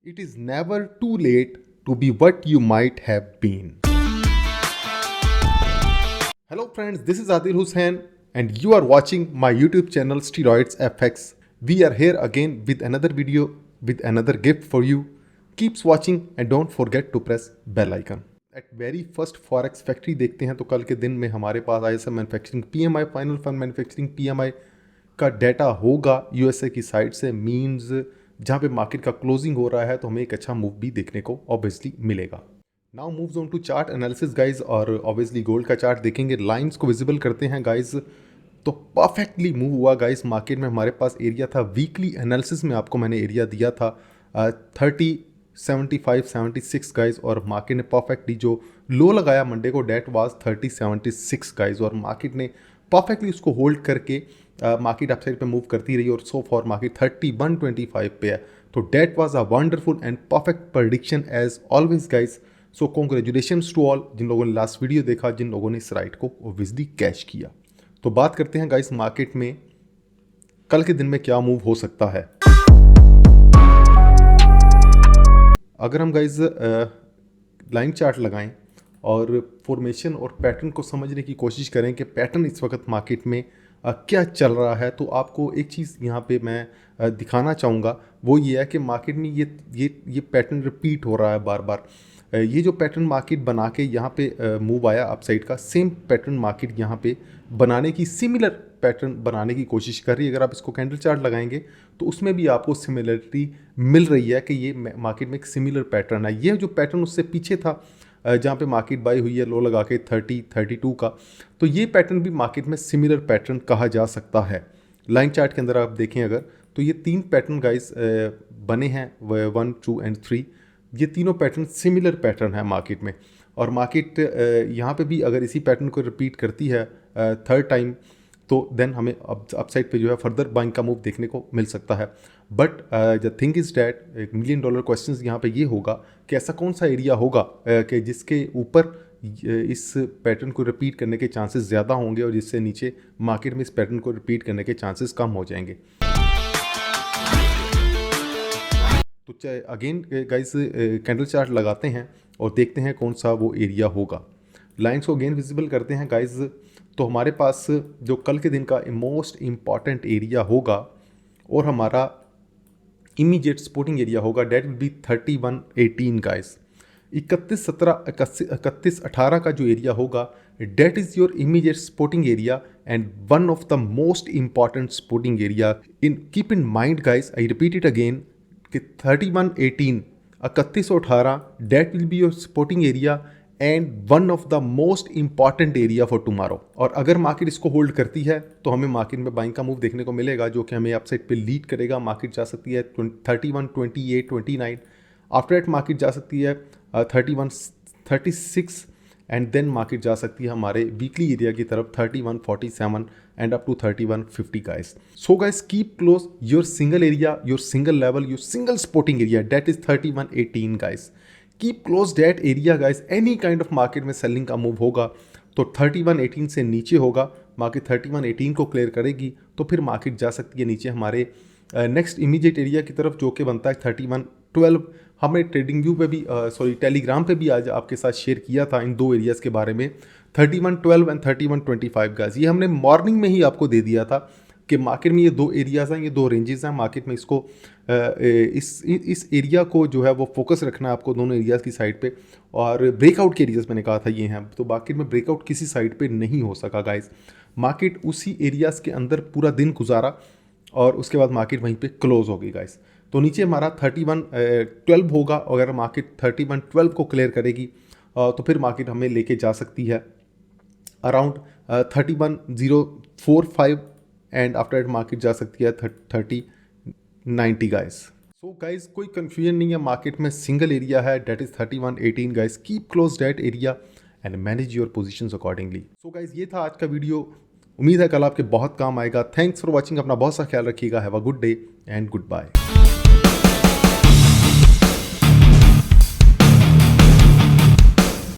It is never too late to be what you might have been. Hello friends, this is Adil Hussain and you are watching my YouTube channel Steroids FX. We are here again with another video with another gift for you. Keep watching and don't forget to press bell icon. At very first Forex Factory देखते हैं तो कल के दिन में हमारे पास ISM manufacturing PMI final fund manufacturing PMI का data होगा यूएसए की साइड से, मींस जहाँ पे मार्केट का क्लोजिंग हो रहा है तो हमें एक अच्छा मूव भी देखने को ऑब्वियसली मिलेगा. Now moves on to chart analysis guys, और ऑब्वियसली गोल्ड का चार्ट देखेंगे. लाइंस को विजिबल करते हैं गाइज तो परफेक्टली मूव हुआ गाइज. मार्केट में हमारे पास एरिया था, वीकली एनालिसिस में आपको मैंने एरिया दिया था 3075-76 गाइज, और मार्केट ने परफेक्टली जो लो लगाया मंडे को डेट वाज 3076 गाइज, और मार्केट ने परफेक्टली उसको होल्ड करके मार्केट अपसाइड पे मूव करती रही और सो फॉर मार्केट 3125 पे है. तो that was a wonderful and perfect prediction as always guys. So congratulations to all जिन लोगों ने लास्ट वीडियो देखा, जिन लोगों ने इस राइट को ऑब्वियसली कैश किया. तो बात करते हैं गाइज मार्केट में कल के दिन में क्या मूव हो सकता है. अगर हम गाइज लाइन चार्ट लगाएं और फॉर्मेशन और पैटर्न को समझने की कोशिश करें कि पैटर्न इस वक्त मार्केट में क्या चल रहा है, तो आपको एक चीज़ यहाँ पे मैं दिखाना चाहूँगा. वो ये है कि मार्केट में ये पैटर्न रिपीट हो रहा है बार बार. ये जो पैटर्न मार्केट बना के यहाँ पे मूव आया अपसाइड का, सेम पैटर्न मार्केट यहाँ पे बनाने की, सिमिलर पैटर्न बनाने की कोशिश कर रही है. अगर आप इसको कैंडल चार्ट लगाएंगे तो उसमें भी आपको सिमिलरिटी मिल रही है कि ये मार्केट में एक सिमिलर पैटर्न है. ये जो पैटर्न उससे पीछे था जहाँ पे मार्केट बाई हुई है लो लगा के 32 का, तो ये पैटर्न भी मार्केट में सिमिलर पैटर्न कहा जा सकता है. लाइन चार्ट के अंदर आप देखें अगर, तो ये तीन पैटर्न गाइस बने हैं 1, 2 एंड 3. ये तीनों पैटर्न सिमिलर पैटर्न है मार्केट में, और मार्केट यहाँ पे भी अगर इसी पैटर्न को रिपीट करती है थर्ड टाइम तो देन हमें अपसाइड पे जो है फर्दर बाइंग का मूव देखने को मिल सकता है. But the thing is that एक $1 मिलियन क्वेश्चन यहाँ पे ये होगा कि ऐसा कौन सा एरिया होगा कि जिसके ऊपर इस पैटर्न को रिपीट करने के चांसेस ज़्यादा होंगे और जिससे नीचे मार्केट में इस पैटर्न को रिपीट करने के चांसेस कम हो जाएंगे. तो अगेन गाइस कैंडल चार्ट लगाते हैं और देखते हैं कौन सा वो एरिया होगा. लाइंस को अगेन विजिबल करते हैं गाइस, तो हमारे पास जो कल के दिन का मोस्ट इम्पॉर्टेंट एरिया होगा और हमारा इमीडिएट सपोर्टिंग एरिया होगा, डेट विल बी 3118 गाइस. 31-18 का जो एरिया होगा, that is your immediate supporting area and one of the most important supporting area. Keep in mind guys, I repeat it again कि 3118 3118 that will be your supporting area and one of the most important area for tomorrow. और अगर market इसको hold करती है तो हमें market में buying का मूव देखने को मिलेगा जो कि हमें अपसाइड पे लीड करेगा. मार्केट जा सकती है 31, 28, 29. आफ्टर दैट मार्केट जा सकती है 31, 36 एंड देन मार्केट जा सकती है हमारे वीकली एरिया की तरफ 31, 47 and up to 31, 50 guys. So guys keep close your single area, your single level, your single supporting area, that is 3118 guys. Keep close that area guys. Any kind of market में selling का move होगा तो 3118 से नीचे होगा. Market 3118 को clear करेगी तो फिर मार्केट जा सकती है नीचे हमारे नेक्स्ट इमीडिएट एरिया की तरफ जो कि बनता है 3112. हमने ट्रेडिंग व्यू पे भी टेलीग्राम पे भी आज आपके साथ शेयर किया था इन दो एरियाज़ के बारे में, 3112 एंड 3125 गाइस. ये हमने मॉर्निंग में ही आपको दे दिया था कि मार्केट में ये दो एरियाज़ हैं, ये दो रेंजेस हैं मार्केट में. इसको इस एरिया को जो है वो फोकस रखना है आपको दोनों एरियाज़ की साइड पे. और ब्रेकआउट के एरियाज़ मैंने कहा था ये हैं, तो मार्केट में ब्रेकआउट किसी साइड पे नहीं हो सका गाइस. मार्केट उसी एरियाज़ के अंदर पूरा दिन गुजारा और उसके बाद मार्केट वहीं पे क्लोज हो गई गाइस. तो नीचे हमारा 3112 होगा. अगर मार्केट 3112 को क्लियर करेगी तो फिर मार्केट हमें लेके जा सकती है around 31045 and after that market जा सकती है 3090 गाइस. सो गाइस कोई कंफ्यूजन नहीं है, मार्केट में सिंगल एरिया है, that is 3118 guys. Keep close that area and manage your positions accordingly. So guys ये था आज का वीडियो. उम्मीद है कल आपके बहुत काम आएगा. Thanks for watching. अपना बहुत सा ख्याल रखिएगा. Have a good day and good bye.